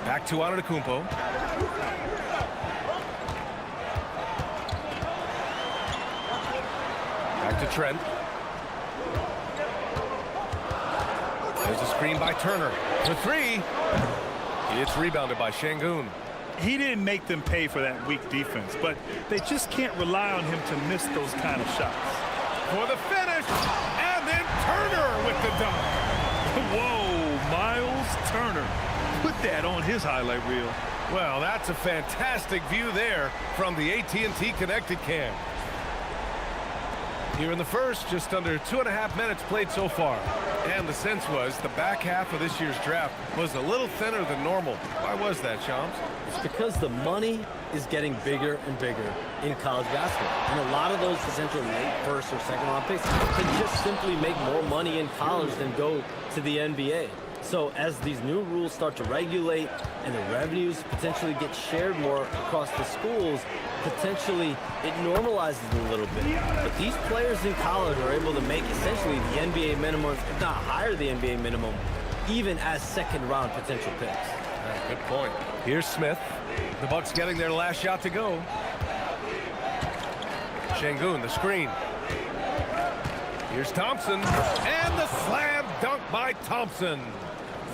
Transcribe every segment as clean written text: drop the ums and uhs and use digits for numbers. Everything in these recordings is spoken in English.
Back to Antetokounmpo. Back to Trent. There's a screen by Turner. For three. It's rebounded by Şengün. He didn't make them pay for that weak defense, but they just can't rely on him to miss those kind of shots. For the finish, and then Turner with the dunk. Whoa, Miles Turner. Put that on his highlight reel. Well, that's a fantastic view there from the AT&T Connected Cam. Here in the first, just under 2.5 minutes played so far. And the sense was the back half of this year's draft was a little thinner than normal. Why was that, Shams? It's because the money is getting bigger and bigger in college basketball. And a lot of those potential late first or second round picks can just simply make more money in college than go to the NBA. So as these new rules start to regulate and the revenues potentially get shared more across the schools, potentially it normalizes a little bit. But these players in college are able to make essentially the NBA minimum, if not higher the NBA minimum, even as second-round potential picks. Good point. Here's Smith. The Bucks getting their last shot to go. Şengün, the screen. Here's Thompson. And the slam dunk by Thompson.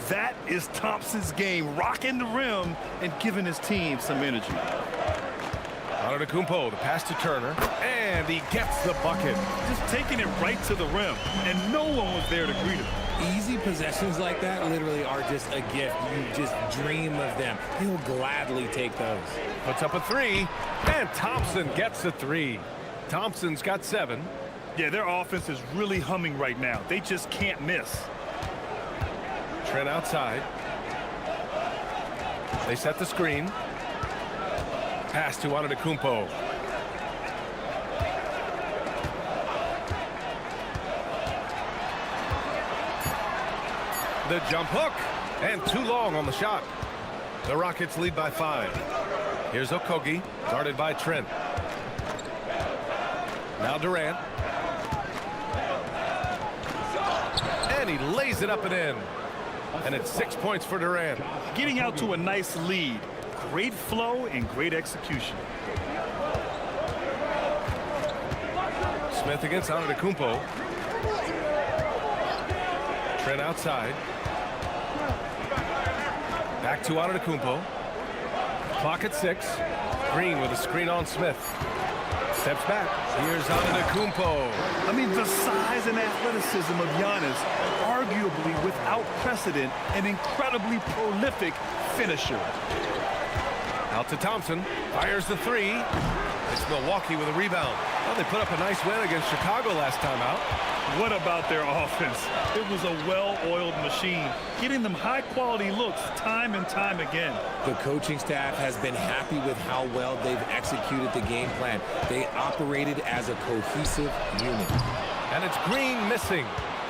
That is Thompson's game, rocking the rim and giving his team some energy. Antetokounmpo, the pass to Turner, and he gets the bucket. Just taking it right to the rim, and no one was there to greet him. Easy possessions like that literally are just a gift. You just dream of them. He'll gladly take those. Puts up a three, and Thompson gets the three. Thompson's got 7. Yeah, their offense is really humming right now. They just can't miss. Trent outside. They set the screen. Pass to Antetokounmpo. The jump hook, and too long on the shot. The Rockets lead by 5. Here's Okogie, guarded by Trent. Now Durant. And he lays it up and in. And it's 6 points for Durant. Getting out to a nice lead. Great flow and great execution. Smith against Antetokounmpo. Trent outside. Back to Antetokounmpo. Clock at 6. Green with a screen on Smith. Steps back. Here's Antetokounmpo. I mean, the size and athleticism of Giannis, arguably without precedent, an incredibly prolific finisher. Out to Thompson. Fires the three. It's Milwaukee with a rebound. Well, they put up a nice win against Chicago last time out. What about their offense? It was a well-oiled machine, getting them high-quality looks time and time again. The coaching staff has been happy with how well they've executed the game plan. They operated as a cohesive unit. And it's Green missing.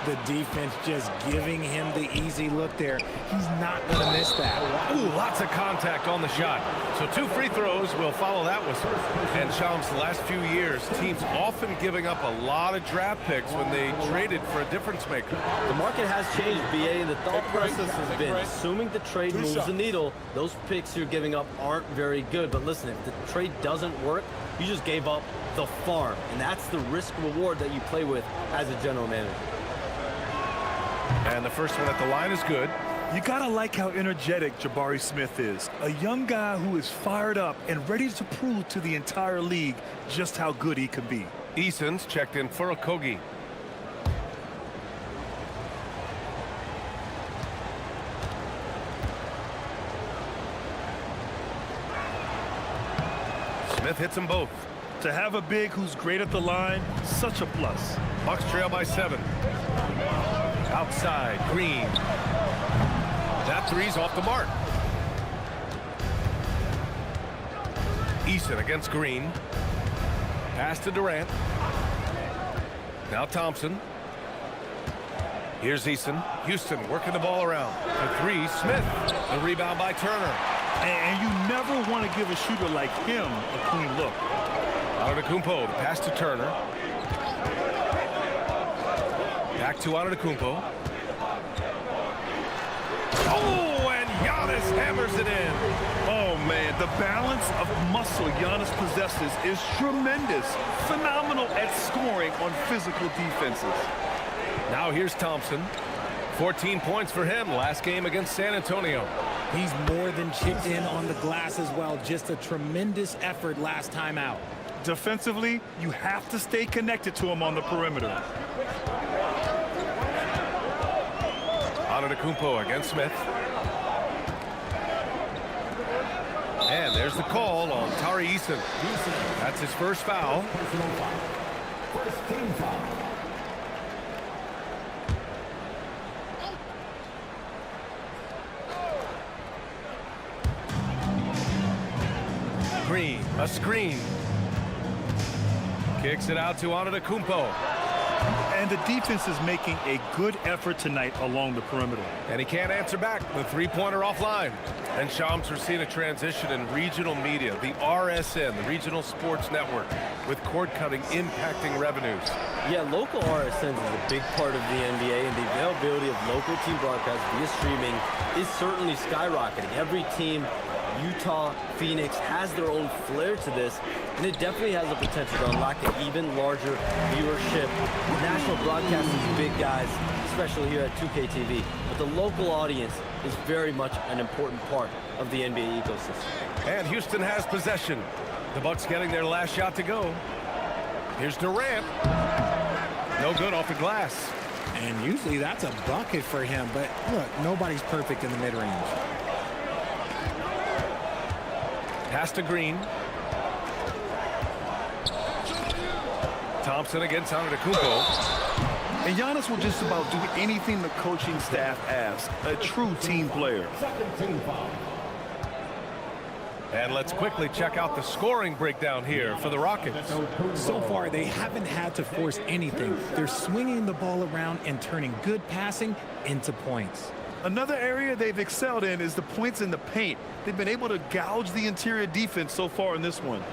The defense just giving him the easy look there. He's not going to miss that. Ooh, lots of contact on the shot. So 2 free throws will follow that whistle. And Shams, the last few years, teams often giving up a lot of draft picks when they traded for a difference maker. The market has changed, BA, and the thought process has been assuming the trade moves the needle, those picks you're giving up aren't very good. But listen, if the trade doesn't work, you just gave up the farm. And that's the risk reward that you play with as a general manager. And the first one at the line is good. You gotta like how energetic Jabari Smith is. A young guy who is fired up and ready to prove to the entire league just how good he can be. Eason's checked in for Okogie. Smith hits them both. To have a big who's great at the line, such a plus. Bucks trail by 7. Outside, Green. That three's off the mark. Eason against Green. Pass to Durant. Now Thompson. Here's Eason. Houston working the ball around. For 3, Smith. The rebound by Turner. And you never want to give a shooter like him a clean look. Antetokounmpo, the pass to Turner. Back to Antetokounmpo. Oh, and Giannis hammers it in. Oh, man, the balance of muscle Giannis possesses is tremendous. Phenomenal at scoring on physical defenses. Now here's Thompson. 14 points for him last game against San Antonio. He's more than chipped in on the glass as well. Just a tremendous effort last time out. Defensively, you have to stay connected to him on the perimeter. Antetokounmpo against Smith. And there's the call on Tari Eason. That's his first foul. First team foul. Green, a screen. Kicks it out to Antetokounmpo. And the defense is making a good effort tonight along the perimeter. And he can't answer back. The three-pointer offline. And Shams, we're seeing a transition in regional media. The RSN, the Regional Sports Network, with cord cutting impacting revenues. Yeah, local RSNs is a big part of the NBA, and the availability of local team broadcasts via streaming is certainly skyrocketing. Every team, Utah, Phoenix, has their own flair to this, and it definitely has the potential to unlock an even larger viewership. National broadcast is big, guys, especially here at 2K TV, but the local audience is very much an important part of the NBA ecosystem. And Houston has possession. The Bucks getting their last shot to go. Here's Durant. No good off the glass. And usually that's a bucket for him, but look, nobody's perfect in the mid-range. Pass to Green. Thompson against Antetokounmpo. And Giannis will just about do anything the coaching staff asks. A true team player. Second team foul. And let's quickly check out the scoring breakdown here for the Rockets. So far, they haven't had to force anything. They're swinging the ball around and turning good passing into points. Another area they've excelled in is the points in the paint. They've been able to gouge the interior defense so far in this one.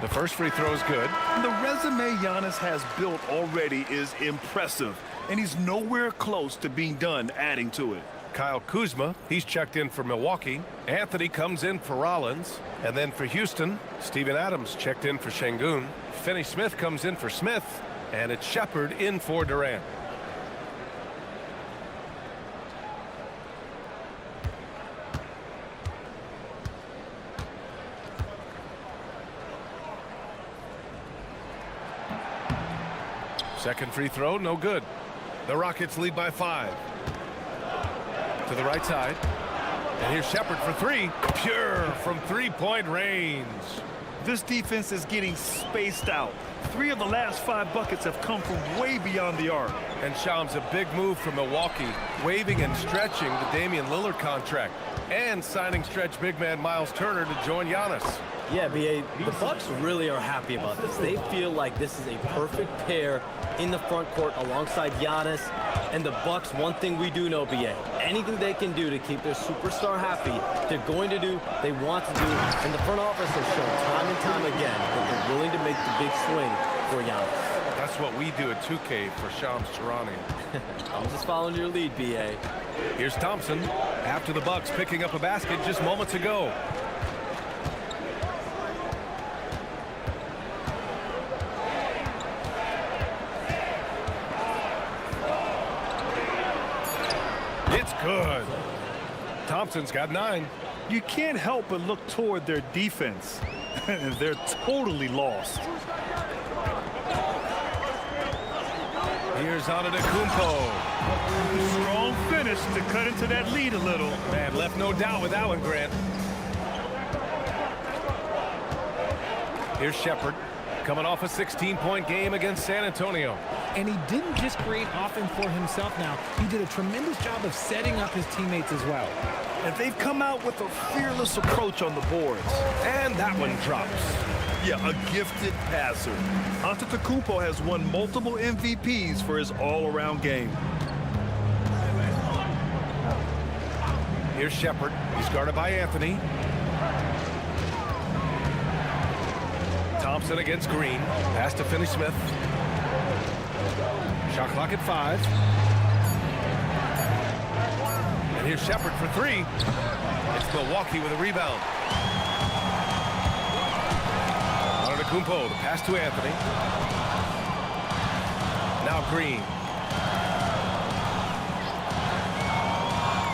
The first free throw is good. The resume Giannis has built already is impressive, and he's nowhere close to being done adding to it. Kyle Kuzma, he's checked in for Milwaukee. Anthony comes in for Rollins. And then for Houston, Steven Adams checked in for Şengün. Finney Smith comes in for Smith. And it's Shepard in for Durant. Second free throw, no good. The Rockets lead by 5. To the right side. And here's Shepard for three. Pure from three-point range. This defense is getting spaced out. 3 of the last 5 buckets have come from way beyond the arc. And Shams, a big move from Milwaukee, waiving and stretching the Damian Lillard contract and signing stretch big man Miles Turner to join Giannis. Yeah, BA, the Bucks really are happy about this. They feel like this is a perfect pair in the front court alongside Giannis. And the Bucks, one thing we do know, BA, anything they can do to keep their superstar happy, they're going to do, they want to do. And the front office has shown time and time again that they're willing to make the big swing for Giannis. That's what we do at 2K for Shams Charania. I'm just following your lead, BA. Here's Thompson after the Bucks picking up a basket just moments ago. It's good. Thompson's got 9. You can't help but look toward their defense. They're totally lost. Here's Antetokounmpo. Strong finish to cut into that lead a little. Man, left no doubt with that one, Grant. Here's Shepard coming off a 16-point game against San Antonio. And he didn't just create offense for himself now. He did a tremendous job of setting up his teammates as well. And they've come out with a fearless approach on the boards. And that one drops. Yeah, a gifted passer. Antetokounmpo has won multiple MVPs for his all-around game. Here's Shepard. He's guarded by Anthony. Thompson against Green. Pass to Finney-Smith. Shot clock at 5. And here's Shepard for 3. It's Milwaukee with a rebound. Kumpo, the pass to Anthony. Now Green.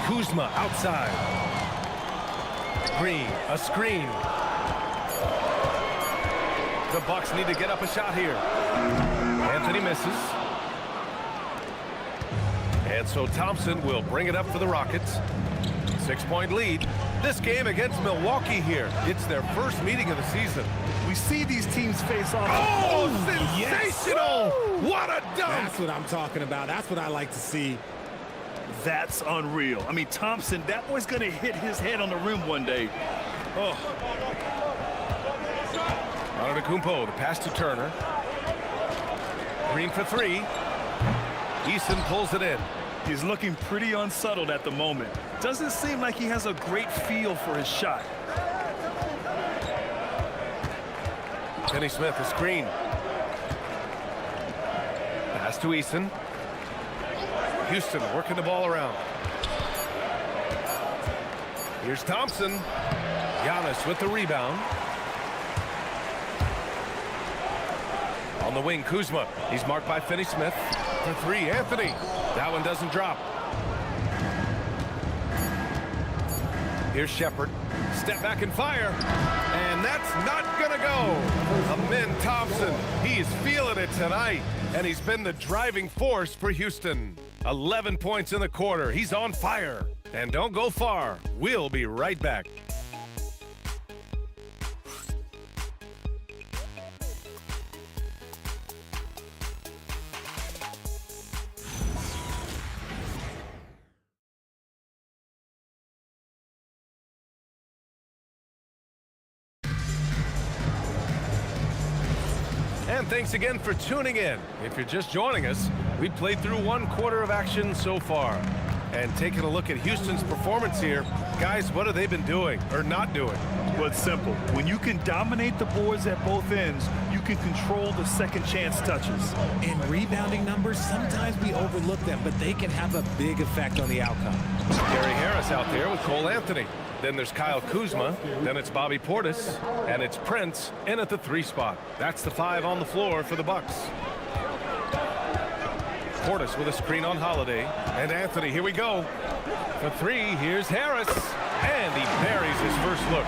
Kuzma outside. Green, a screen. The Bucks need to get up a shot here. Anthony misses. And so Thompson will bring it up for the Rockets. 6-point lead. This game against Milwaukee here. It's their first meeting of the season. We see these teams face off. Oh, sensational! Yes. What a dunk! That's what I'm talking about. That's what I like to see. That's unreal. I mean, Thompson, that boy's going to hit his head on the rim one day. Oh. Kumpo, the pass to Turner. Green for 3. Eason pulls it in. He's looking pretty unsettled at the moment. Doesn't seem like he has a great feel for his shot. Finney-Smith, a screen. Pass to Eason. Houston working the ball around. Here's Thompson. Giannis with the rebound. On the wing, Kuzma. He's marked by Finney-Smith. For 3, Anthony. That one doesn't drop. Here's Shepard. Step back and fire. And that's not going to go. Amin Thompson. He's feeling it tonight. And he's been the driving force for Houston. 11 points in the quarter. He's on fire. And don't go far. We'll be right back. And thanks again for tuning in. If you're just joining us, we played through 1 quarter of action so far. And taking a look at Houston's performance here, guys, what have they been doing or not doing? Well, it's simple. When you can dominate the boards at both ends, you can control the second chance touches. In rebounding numbers, sometimes we overlook them, but they can have a big effect on the outcome. Gary Harris out there with Cole Anthony. Then there's Kyle Kuzma. Then it's Bobby Portis. And it's Prince in at the 3 spot. That's the 5 on the floor for the Bucks. Portis with a screen on Holiday. And Anthony, here we go. For 3, here's Harris. And he buries his first look.